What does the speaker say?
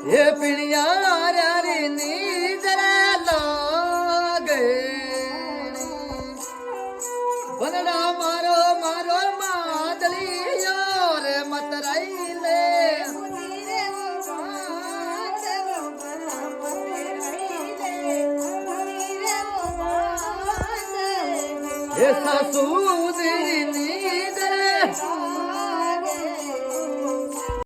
એ પીણિયારી ની જરા લાગે વનડા મારો મારો માદલિયો રે મતરાઈ લે એ સાસુ દીની